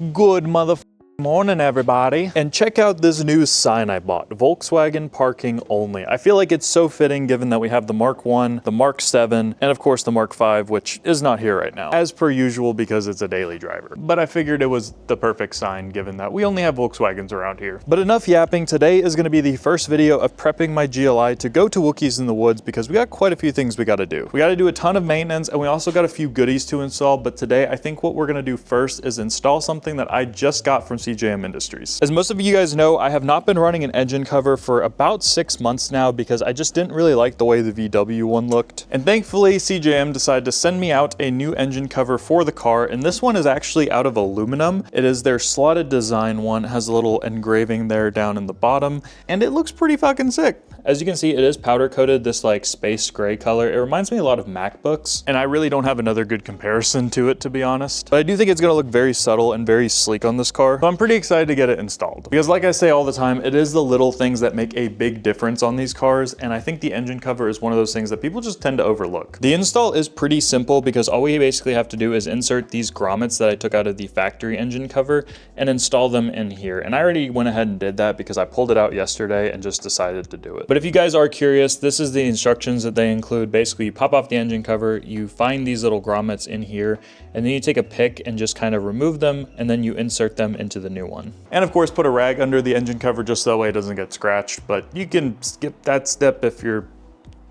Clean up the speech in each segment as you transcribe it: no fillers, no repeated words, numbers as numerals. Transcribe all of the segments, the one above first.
Good motherfucking morning, everybody. And check out this new sign I bought, Volkswagen parking only. I feel like it's so fitting given that we have the Mark 1, the Mark 7, and of course the Mark 5, which is not here right now, as per usual because it's a daily driver. But I figured it was the perfect sign given that we only have Volkswagens around here. But enough yapping, today is gonna be the first video of prepping my GLI to go to Wookies in the woods because we got quite a few things we gotta do. We gotta do a ton of maintenance and we also got a few goodies to install, but today I think what we're gonna do first is install something that I just got from CJM Industries. As most of you guys know, I have not been running an engine cover for about 6 months now because I just didn't really like the way the VW one looked. And thankfully, CJM decided to send me out a new engine cover for the car, and this one is actually out of aluminum. It is their slotted design one, it has a little engraving there down in the bottom, and it looks pretty fucking sick. As you can see, it is powder coated, this like space gray color. It reminds me a lot of MacBooks, and I really don't have another good comparison to it, to be honest. But I do think it's gonna look very subtle and very sleek on this car. So I'm pretty excited to get it installed. Because like I say all the time, it is the little things that make a big difference on these cars, and I think the engine cover is one of those things that people just tend to overlook. The install is pretty simple because all we basically have to do is insert these grommets that I took out of the factory engine cover and install them in here. And I already went ahead and did that because I pulled it out yesterday and just decided to do it. But if you guys are curious, this is the instructions that they include. Basically, you pop off the engine cover, you find these little grommets in here, and then you take a pick and just kind of remove them, and then you insert them into the new one. And of course, put a rag under the engine cover just so that way it doesn't get scratched, but you can skip that step if you're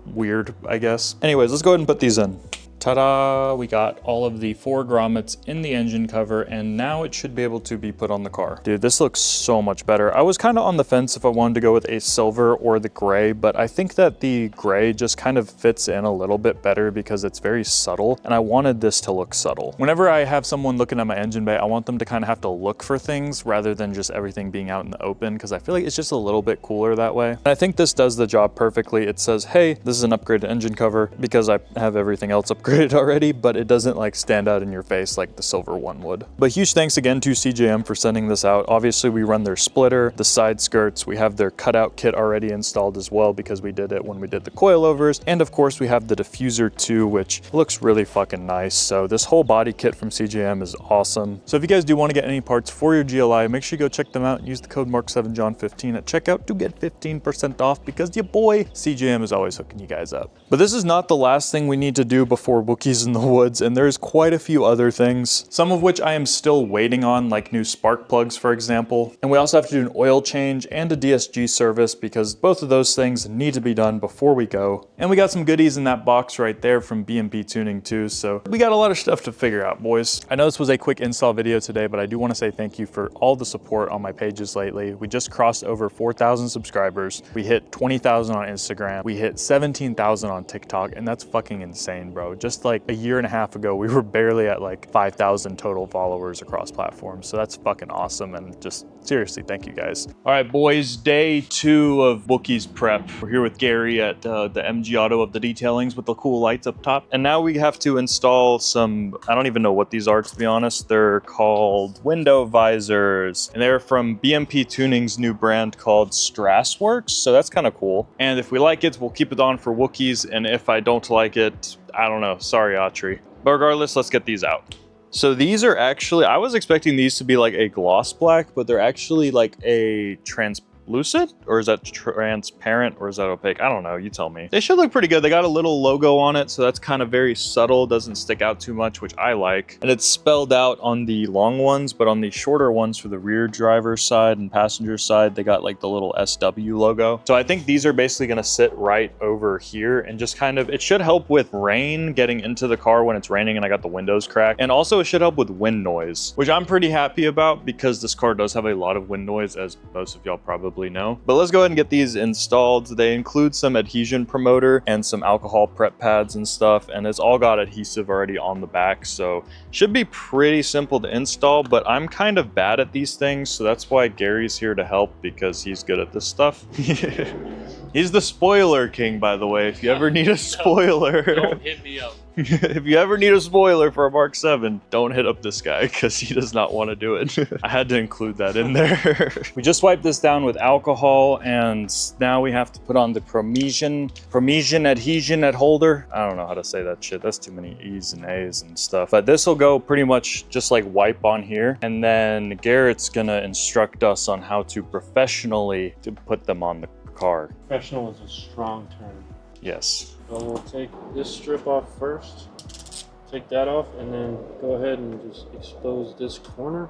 weird, I guess. Anyways, let's go ahead and put these in. Ta-da! We got all of the 4 grommets in the engine cover, and now it should be able to be put on the car. Dude, this looks so much better. I was kind of on the fence if I wanted to go with a silver or the gray, but I think that the gray just kind of fits in a little bit better because it's very subtle, and I wanted this to look subtle. Whenever I have someone looking at my engine bay, I want them to kind of have to look for things rather than just everything being out in the open, because I feel like it's just a little bit cooler that way. And I think this does the job perfectly. It says, hey, this is an upgraded engine cover, because I have everything else upgraded already, but it doesn't like stand out in your face like the silver one would. But huge thanks again to CJM for sending this out. Obviously we run their splitter, the side skirts, we have their cutout kit already installed as well because we did it when we did the coilovers, and of course we have the diffuser too, which looks really fucking nice. So this whole body kit from CJM is awesome. So if you guys do want to get any parts for your GLI, make sure you go check them out and use the code Mark7John15 at checkout to get 15% off because your boy CJM is always hooking you guys up. But this is not the last thing we need to do before Wookies in the woods, and there's quite a few other things, some of which I am still waiting on, like new spark plugs, for example. And we also have to do an oil change and a DSG service because both of those things need to be done before we go. And we got some goodies in that box right there from BMP Tuning too, so we got a lot of stuff to figure out, boys. I know this was a quick install video today, but I do want to say thank you for all the support on my pages lately. We just crossed over 4,000 subscribers. We hit 20,000 on Instagram. We hit 17,000 on TikTok, and that's fucking insane, bro. Just like a year and a half ago, we were barely at like 5,000 total followers across platforms. So that's fucking awesome. And just seriously, thank you guys. All right, boys, day 2 of Wookies prep. We're here with Gary at the MG Auto of the detailings with the cool lights up top. And now we have to install some, I don't even know what these are, to be honest. They're called window visors, and they're from BMP Tuning's new brand called Strassworks. So that's kind of cool. And if we like it, we'll keep it on for Wookies. And if I don't like it, I don't know, sorry Autry. But regardless, let's get these out. So these are actually, I was expecting these to be like a gloss black, but they're actually like a translucent, or is that transparent, or is that opaque? I don't know, you tell me. They should look pretty good. They got a little logo on it, so that's kind of very subtle, doesn't stick out too much, which I like. And it's spelled out on the long ones, but on the shorter ones for the rear driver's side and passenger side, they got like the little SW logo. So I think these are basically gonna sit right over here and just kind of, it should help with rain getting into the car when it's raining and I got the windows cracked. And also it should help with wind noise, which I'm pretty happy about because this car does have a lot of wind noise, as most of y'all probably know. But let's go ahead and get these installed. They include some adhesion promoter and some alcohol prep pads and stuff, and it's all got adhesive already on the back, so should be pretty simple to install. But I'm kind of bad at these things, so that's why Gary's here to help, because he's good at this stuff. He's the spoiler king, by the way, if you ever need a spoiler. Don't hit me up. If you ever need a spoiler for a Mark 7, don't hit up this guy because he does not want to do it. I had to include that in there. We just wiped this down with alcohol, and now we have to put on the Promesian adhesion holder. I don't know how to say that shit. That's too many E's and A's and stuff. But this will go pretty much just like wipe on here. And then Garrett's gonna instruct us on how to professionally to put them on the car. Professional is a strong term. Yes. So we'll take this strip off first, take that off, and then go ahead and just expose this corner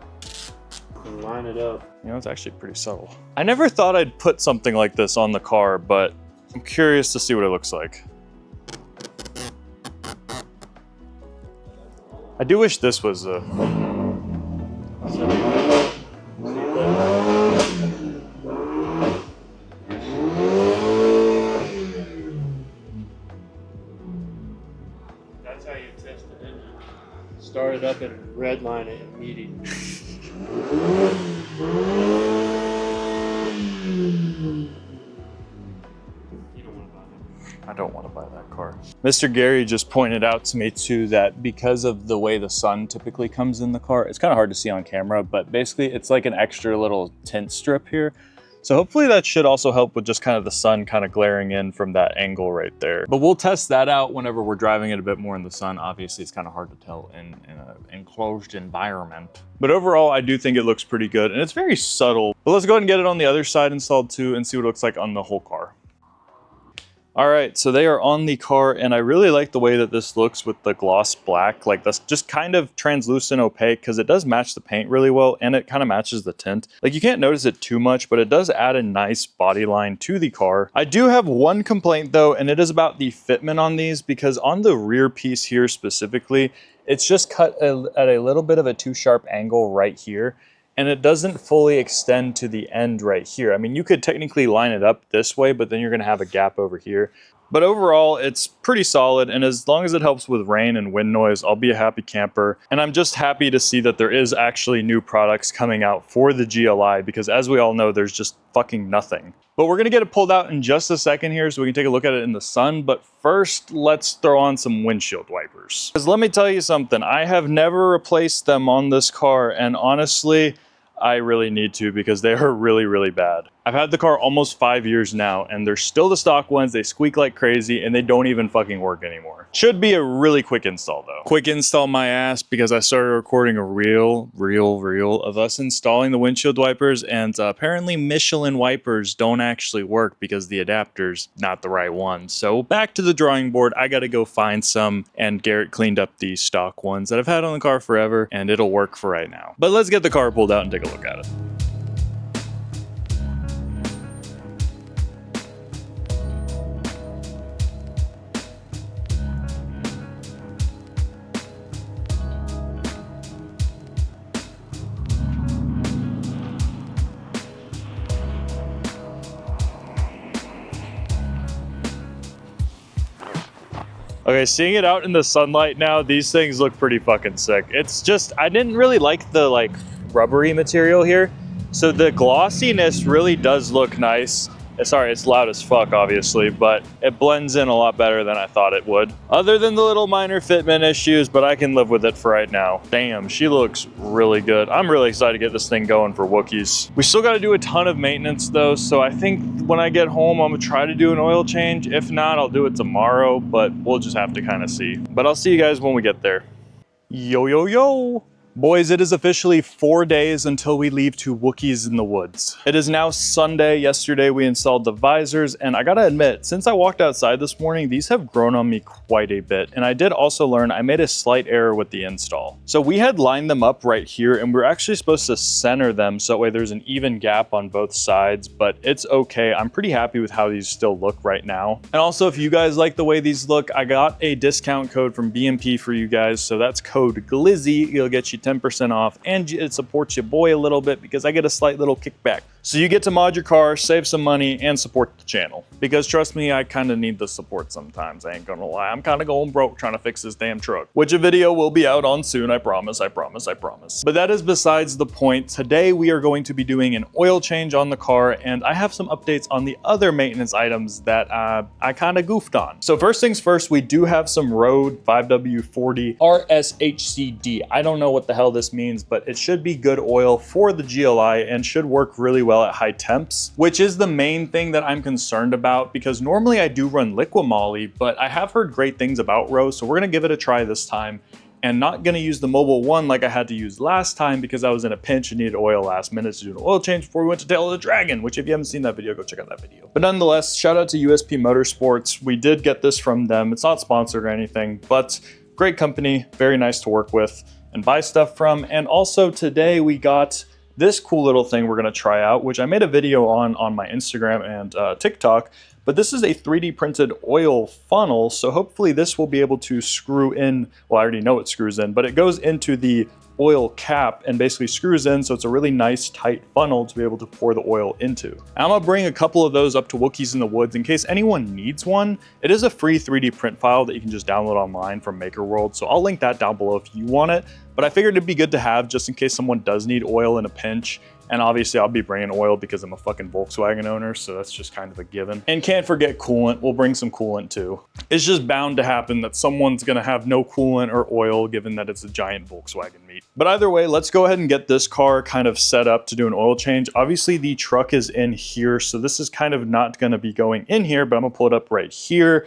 and line it up. You know, it's actually pretty subtle. I never thought I'd put something like this on the car, but I'm curious to see what it looks like. I do wish this was a... That's how you test the engine. Start it up and redline it immediately. I don't want to buy that car. Mr. Gary just pointed out to me too that because of the way the sun typically comes in the car, it's kind of hard to see on camera, but basically it's like an extra little tint strip here. So hopefully that should also help with just kind of the sun kind of glaring in from that angle right there. But we'll test that out whenever we're driving it a bit more in the sun. Obviously it's kind of hard to tell in an enclosed environment. But overall, I do think it looks pretty good and it's very subtle. But let's go ahead and get it on the other side installed too and see what it looks like on the whole car. All right, so they are on the car and I really like the way that this looks with the gloss black. Like that's just kind of translucent opaque because it does match the paint really well and it kind of matches the tint. Like you can't notice it too much, but it does add a nice body line to the car. I do have one complaint though, and it is about the fitment on these because on the rear piece here specifically, it's just cut at a little bit of a too sharp angle right here. And it doesn't fully extend to the end right here. I mean, you could technically line it up this way, but then you're gonna have a gap over here. But overall, it's pretty solid. And as long as it helps with rain and wind noise, I'll be a happy camper. And I'm just happy to see that there is actually new products coming out for the GLI because as we all know, there's just fucking nothing. But we're gonna get it pulled out in just a second here so we can take a look at it in the sun. But first, let's throw on some windshield wipers. Because let me tell you something, I have never replaced them on this car. And honestly, I really need to because they are really, really bad. I've had the car almost 5 years now and they're still the stock ones. They squeak like crazy and they don't even fucking work anymore. Should be a really quick install though. Quick install my ass because I started recording a reel of us installing the windshield wipers and apparently Michelin wipers don't actually work because the adapter's not the right one. So back to the drawing board, I gotta go find some and Garrett cleaned up the stock ones that I've had on the car forever and it'll work for right now. But let's get the car pulled out and take a look at it. Okay, seeing it out in the sunlight now, these things look pretty fucking sick. It's just, I didn't really like the rubbery material here. So the glossiness really does look nice. Sorry, it's loud as fuck, obviously, but it blends in a lot better than I thought it would. Other than the little minor fitment issues, but I can live with it for right now. Damn, she looks really good. I'm really excited to get this thing going for Wookiees. We still got to do a ton of maintenance though, so I think when I get home, I'm gonna try to do an oil change. If not, I'll do it tomorrow, but we'll just have to kind of see. But I'll see you guys when we get there. Yo, yo, yo. Boys, it is officially 4 days until we leave to Wookies in the woods. It is now Sunday. Yesterday we installed the visors, and I gotta admit, since I walked outside this morning, these have grown on me quite a bit. And I did also learn I made a slight error with the install. So we had lined them up right here, and we're actually supposed to center them so that way there's an even gap on both sides, but it's okay. I'm pretty happy with how these still look right now. And also, if you guys like the way these look, I got a discount code from BMP for you guys. So that's code GLIZZY. It'll get you 10% off and it supports your boy a little bit because I get a slight little kickback. So you get to mod your car, save some money, and support the channel. Because trust me, I kind of need the support sometimes, I ain't gonna lie. I'm kind of going broke trying to fix this damn truck. Which a video will be out on soon, I promise, I promise, I promise. But that is besides the point. Today we are going to be doing an oil change on the car, and I have some updates on the other maintenance items that I kind of goofed on. So first things first, we do have some Road 5W40 RSHCD. I don't know what the hell this means, but it should be good oil for the GLI and should work really well at high temps, which is the main thing that I'm concerned about, because normally I do run Liquimoly, but I have heard great things about Rose, so we're gonna give it a try this time, and not gonna use the mobile one like I had to use last time because I was in a pinch and needed oil last minute to do an oil change before we went to Tail of the Dragon, which if you haven't seen that video, go check out that video. But nonetheless, shout out to USP Motorsports. We did get this from them. It's not sponsored or anything, but great company, very nice to work with and buy stuff from. And also today we got this cool little thing we're gonna try out, which I made a video on my Instagram and TikTok, but this is a 3D printed oil funnel. So hopefully this will be able to screw in, well, I already know it screws in, but it goes into the oil cap and basically screws in, so it's a really nice tight funnel to be able to pour the oil into. I'm gonna bring a couple of those up to Wookies in the Woods in case anyone needs one. It is a free 3D print file that you can just download online from MakerWorld, so I'll link that down below if you want it, but I figured it'd be good to have just in case someone does need oil in a pinch. And obviously I'll be bringing oil because I'm a fucking Volkswagen owner, so that's just kind of a given. And can't forget coolant, we'll bring some coolant too. It's just bound to happen that someone's gonna have no coolant or oil given that it's a giant Volkswagen meet. But either way, let's go ahead and get this car kind of set up to do an oil change. Obviously the truck is in here, so this is kind of not gonna be going in here, but I'm gonna pull it up right here.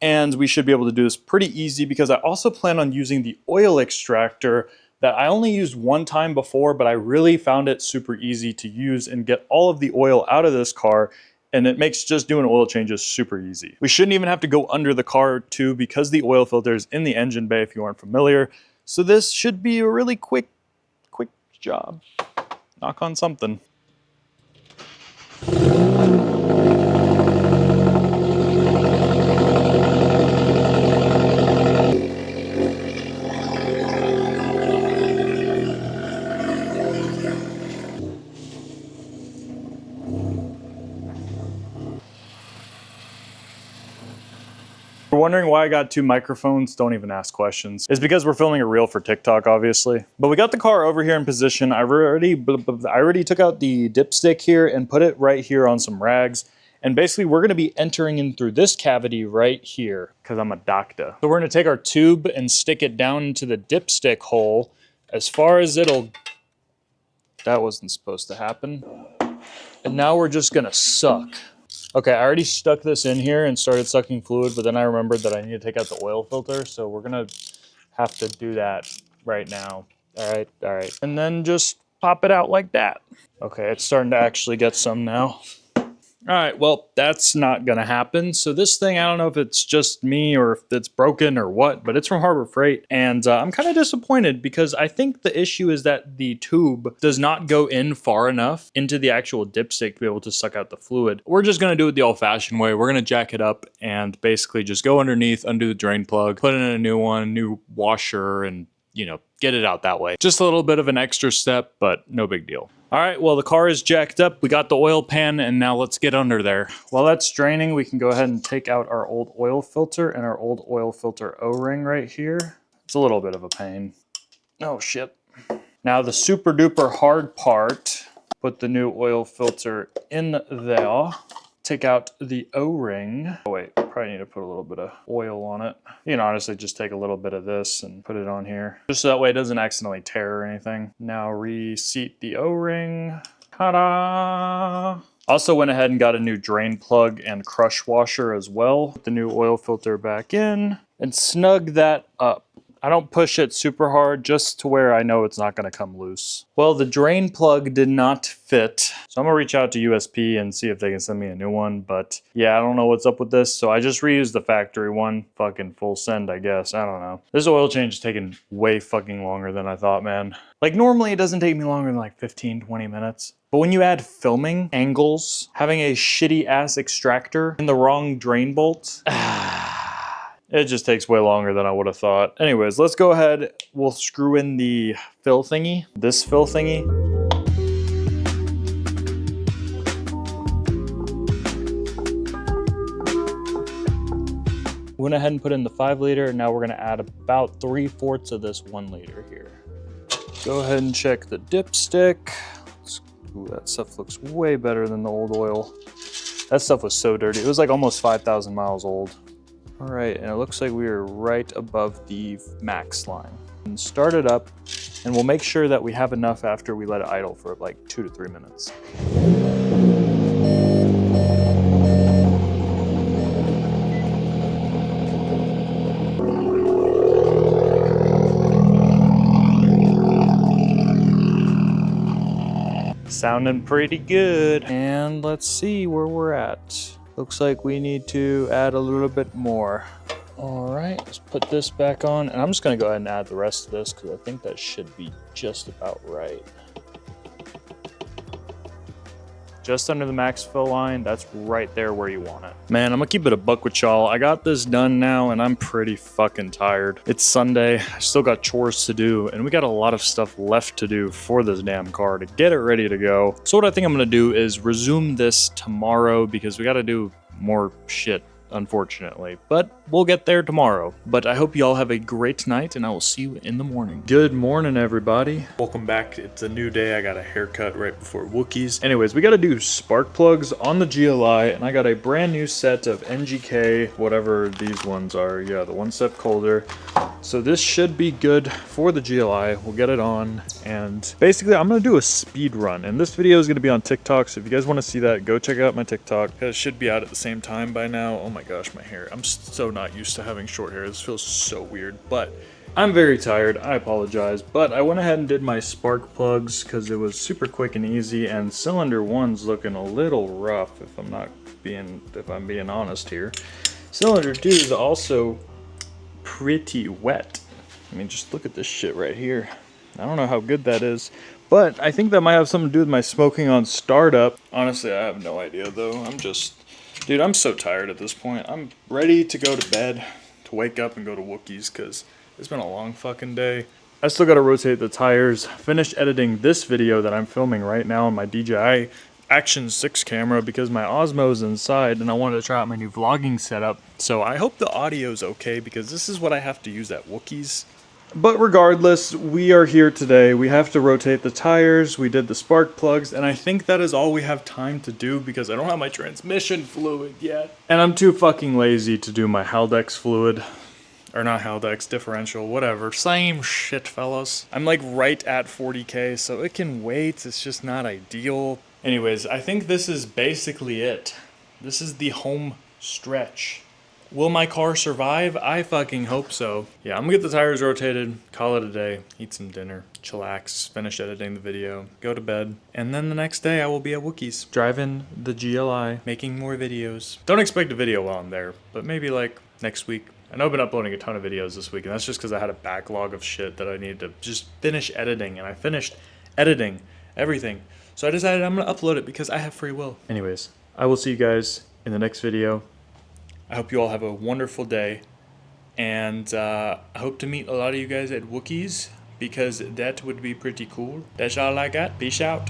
And we should be able to do this pretty easy because I also plan on using the oil extractor that I only used one time before, but I really found it super easy to use and get all of the oil out of this car, and it makes just doing oil changes super easy. We shouldn't even have to go under the car too because the oil filter is in the engine bay if you aren't familiar. So this should be a really quick job. Knock on something. If you're wondering why I got two microphones, don't even ask questions. It's because we're filming a reel for TikTok, obviously. But we got the car over here in position. I already took out the dipstick here and put it right here on some rags. And basically we're gonna be entering in through this cavity right here because I'm a doctor. So we're gonna take our tube and stick it down into the dipstick hole as far as it'll, that wasn't supposed to happen. And now we're just gonna suck. Okay, I already stuck this in here and started sucking fluid, but then I remembered that I need to take out the oil filter, so we're gonna have to do that right now. All right. And then just pop it out like that. Okay, it's starting to actually get some now. All right, well, that's not gonna happen. So this thing, I don't know if it's just me or if it's broken or what, but it's from Harbor Freight. And I'm kind of disappointed because I think the issue is that the tube does not go in far enough into the actual dipstick to be able to suck out the fluid. We're just gonna do it the old fashioned way. We're gonna jack it up and basically just go underneath, undo the drain plug, put in a new one, new washer, and you know, get it out that way. Just a little bit of an extra step, but no big deal. All right, well, the car is jacked up. We got the oil pan, and now let's get under there. While that's draining, we can go ahead and take out our old oil filter and our old oil filter O-ring right here. It's a little bit of a pain. Oh, shit. Now, the super duper hard part, put the new oil filter in there. Take out the O-ring. Oh wait, probably need to put a little bit of oil on it. You can honestly just take a little bit of this and put it on here. Just so that way it doesn't accidentally tear or anything. Now reseat the O-ring. Ta-da! Also went ahead and got a new drain plug and crush washer as well. Put the new oil filter back in and snug that up. I don't push it super hard just to where I know it's not gonna come loose. Well, the drain plug did not fit. So I'm gonna reach out to USP and see if they can send me a new one. But yeah, I don't know what's up with this. So I just reused the factory one. Fucking full send, I guess. I don't know. This oil change is taking way fucking longer than I thought, man. Like normally it doesn't take me longer than like 15, 20 minutes. But when you add filming, angles, having a shitty ass extractor, and the wrong drain bolt, it just takes way longer than I would have thought. Anyways, let's go ahead. We'll screw in the fill thingy, this fill thingy. went ahead and put in the 5 liter. Now we're gonna add about 3/4 of this 1 liter here. Go ahead and check the dipstick. Ooh, that stuff looks way better than the old oil. That stuff was so dirty. It was like almost 5,000 miles old. All right, and it looks like we are right above the max line. And start it up, and we'll make sure that we have enough after we let it idle for like 2 to 3 minutes. Sounding pretty good. And let's see where we're at. Looks like we need to add a little bit more. All right, let's put this back on. And I'm just gonna go ahead and add the rest of this because I think that should be just about right. Just under the max fill line, that's right there where you want it. Man, I'm gonna keep it a buck with y'all. I got this done now and I'm pretty fucking tired. It's Sunday, I still got chores to do, and we got a lot of stuff left to do for this damn car to get it ready to go. So what I think I'm gonna do is resume this tomorrow because we gotta do more shit, unfortunately, but we'll get there tomorrow. But I hope you all have a great night and I will see you in the morning. Good morning, everybody. Welcome back. It's a new day. I got a haircut right before Wookies. Anyways, we got to do spark plugs on the GLI, and I got a brand new set of NGK, whatever these ones are. Yeah, the 1 step colder. So this should be good for the GLI. We'll get it on, and basically I'm gonna do a speed run, and this video is gonna be on TikTok, so if you guys want to see that, go check out my TikTok. It should be out at the same time by now. Oh my gosh, my hair. I'm so not used to having short hair. This feels so weird, but I'm very tired. I apologize, but I went ahead and did my spark plugs because it was super quick and easy, and cylinder 1's looking a little rough if I'm being honest here. Cylinder 2 is also pretty wet. I mean, just look at this shit right here. I don't know how good that is, but I think that might have something to do with my smoking on startup. Honestly, I have no idea though. Dude, I'm so tired at this point. I'm ready to go to bed, to wake up and go to Wookies because it's been a long fucking day. I still gotta rotate the tires, finish editing this video that I'm filming right now on my DJI Action 6 camera because my Osmo's inside and I wanted to try out my new vlogging setup. So I hope the audio's okay because this is what I have to use at Wookies. But regardless, we are here today. We have to rotate the tires, we did the spark plugs, and I think that is all we have time to do because I don't have my transmission fluid yet. And I'm too fucking lazy to do my Haldex fluid. Or not Haldex, differential, whatever. Same shit, fellas. I'm like right at 40K, so it can wait. It's just not ideal. Anyways, I think this is basically it. This is the home stretch. Will my car survive? I fucking hope so. Yeah, I'm gonna get the tires rotated, call it a day, eat some dinner, chillax, finish editing the video, go to bed, and then the next day I will be at Wookies, driving the GLI, making more videos. Don't expect a video while I'm there, but maybe like next week. I know I've been uploading a ton of videos this week, and that's just because I had a backlog of shit that I needed to just finish editing, and I finished editing everything. So I decided I'm gonna upload it because I have free will. Anyways, I will see you guys in the next video. I hope you all have a wonderful day, and I hope to meet a lot of you guys at Wookies because that would be pretty cool. That's all I got. Peace out.